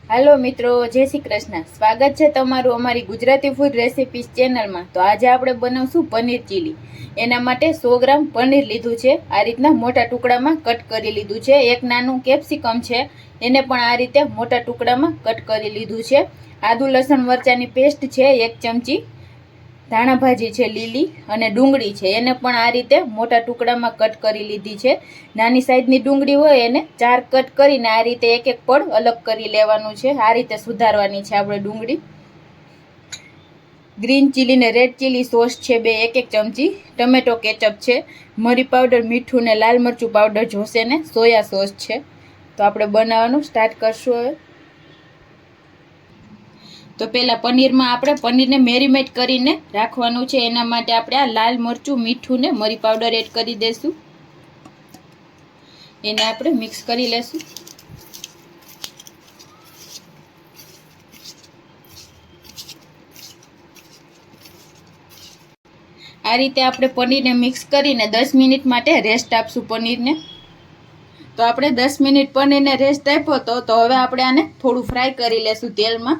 Hello मित्रों, जय श्री कृष्ण। स्वागत है तमारू अमारी गुजराती फूड रेसिपीज चेनल में। तो आज आपणे बनावशुं पनीर चीली। एना माटे 100 ग्राम पनीर लीधुं छे। आ रीतना मोटा टुकड़ा में कट करी लीधुं छे। एक नानुं केप्सिकम छे, एने पण आ रीते मोटा टुकड़ा में कट करी लीधुं छे। आदु लसण मरचानी पेस्ट छे 1 चमची, धाणा भाजी छे લીલી અને ડુંગળી છે એને પણ આ રીતે મોટા ટુકડામાં કટ કરી લીધી છે। નાની સાઈઝની ડુંગળી હોય એને 4 કટ કરીને આ રીતે એક એક પડ અલગ કરી લેવાનું છે। આ રીતે સુધારવાની છે આપણે ડુંગળી। ગ્રીન ચીલી ને રેડ ચીલી સોસ છે 2 1 1 ચમચી, ટમેટો કેચઅપ છે, મરી પાવડર, મીઠું ને લાલ મરચું પાવડર જોશે ને સોયા સોસ છે। તો આપણે બનાવવાનું સ્ટાર્ટ કરશું હવે। तो पहला पनीर में आपणे पनीर ने मेरीनेट करीने राखवानुं छे। एना माटे आपणे आ लाल मरचुं, मीठुं ने मरी पाउडर एड करी देशुं। एने आपणे मिक्स करी लेशुं। आ रीते आपणे पनीर ने मिक्स करीने 10 मिनिट माटे रेस्ट आपशुं पनीर ने। तो आपणे 10 मिनिट पनीर ने रेस्ट आप्यो तो हवे आपणे आने थोडुं फ्राय करी लेशुं तेल में।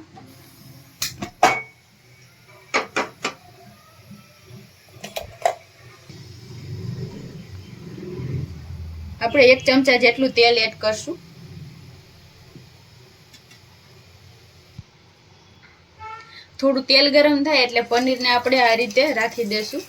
આપણે 1 ચમચા જેટલું તેલ એડ કરશું। થોડું તેલ ગરમ થાય એટલે પનીરને આપણે આ રીતે રાખી દેશું।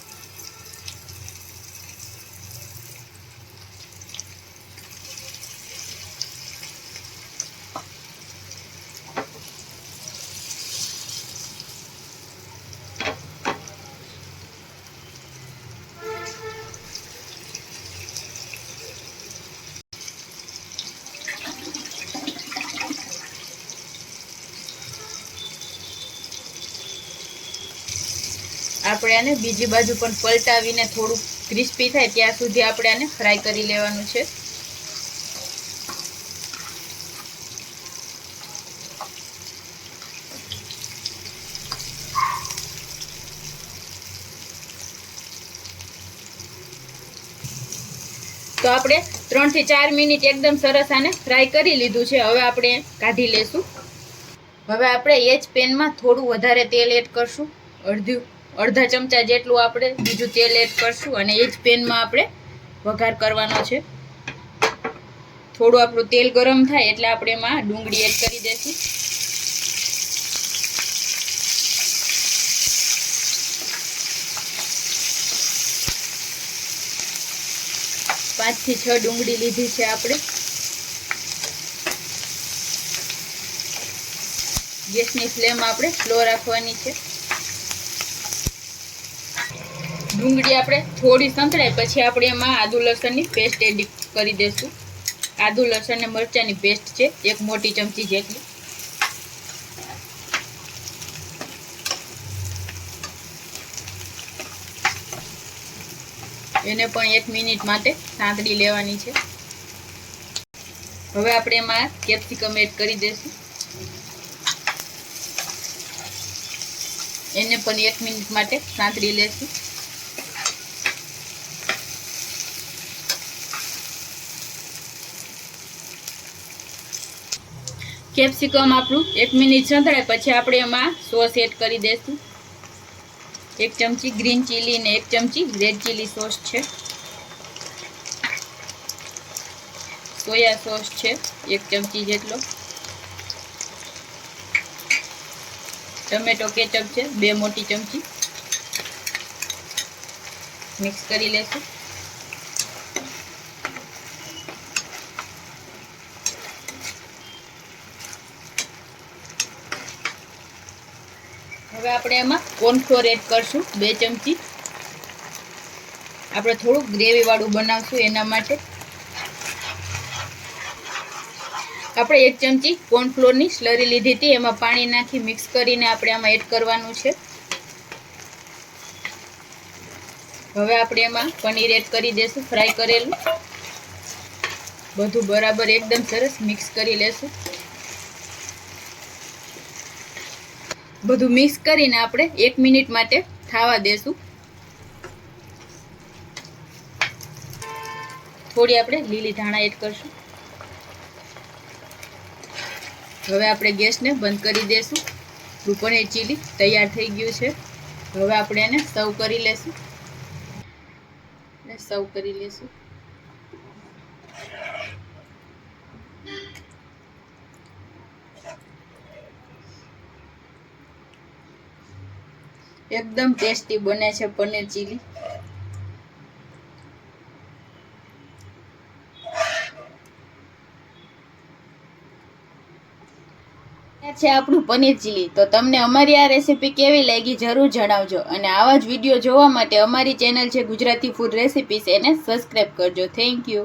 આપણે આને બીજી બાજુ પણ પલટાવીને થોડું ક્રિસ્પી થાય ત્યાં સુધી આપણે આને ફ્રાય કરી લેવાનું છે। તો આપણે 3 થી 4 મિનિટ એકદમ સરસ આને ફ્રાય કરી લીધું છે। હવે આપણે કાઢી લેશું। હવે આપણે એ જ પેનમાં થોડું વધારે તેલ એડ કરશું। અડધા ચમચા જેટલું આપણે બીજું તેલ એડ કરશું અને એ જ પેનમાં આપણે વઘાર કરવાનો છે। થોડું આપણું તેલ ગરમ થાય એટલે આપણે એમાં ડુંગળી એડ કરી દઈશું। પાંચ થી 6 ડુંગળી લીધી છે આપણે। ગેસની ફ્લેમ આપણે સ્લો રાખવાની છે। ડુંગળી આપણે થોડી સંતળાય પછી આપણે એમાં આદુ લસણની પેસ્ટ એડ કરી દેશું। આદુ લસણ ને મરચાની પેસ્ટ છે 1 મોટી ચમચી જેટલી। એને પણ 1 મિનિટ માટે સાંતળી લેવાની છે। હવે આપણે એમાં કેપ્સિકમ એડ કરી દેશું। એને પણ 1 મિનિટ માટે સાંતળી લેશું। કેપ્સિકમ આપણું 1 મિનિટ સંતળાય પછી આપણે એમાં સોસ એડ કરી દઈશું। 1 ચમચી ગ્રીન ચીલી ને 1 ચમચી રેડ ચીલી સોસ છે, સોયા સોસ છે 1 ચમચી જેટલો, ટમેટો કેચઅપ છે 2 મોટી ચમચી। મિક્સ કરી લેશું। હવે આપણે એમાં કોર્નફ્લોર એડ કરશું 2 ચમચી। આપણે થોડું ગ્રેવી વાળું બનાવશું એના માટે આપણે 1 ચમચી કોર્નફ્લોરની સ્લરી લીધી હતી, એમાં પાણી નાખી મિક્સ કરીને આપણે આમાં એડ કરવાનું છે। હવે આપણે એમાં પનીર એડ કરી દેશું ફ્રાય કરેલું। બધું બરાબર એકદમ સરસ મિક્સ કરી લેશું। બધું મિક્સ કરીને આપણે 1 મિનિટ માટે થાવા દેશું। થોડી આપણે લીલી ધાણા એડ કરશું। હવે આપણે ગેસને બંધ કરી દઈશું. પનીર ચીલી તૈયાર થઈ ગયું છે. હવે આપણે એને સર્વ કરી લેશું. એકદમ ટેસ્ટી બને છે પનીર ચીલી. છે આપણું પનીર ચીલી. તો તમને અમારી આ રેસીપી કેવી લાગી જરૂર જણાવજો, અને આવા જ વિડીયો જોવા માટે અમારી ચેનલ છે ગુજરાતી ફૂડ રેસીપીસ, એને સબસ્ક્રાઈબ કરજો. Thank you.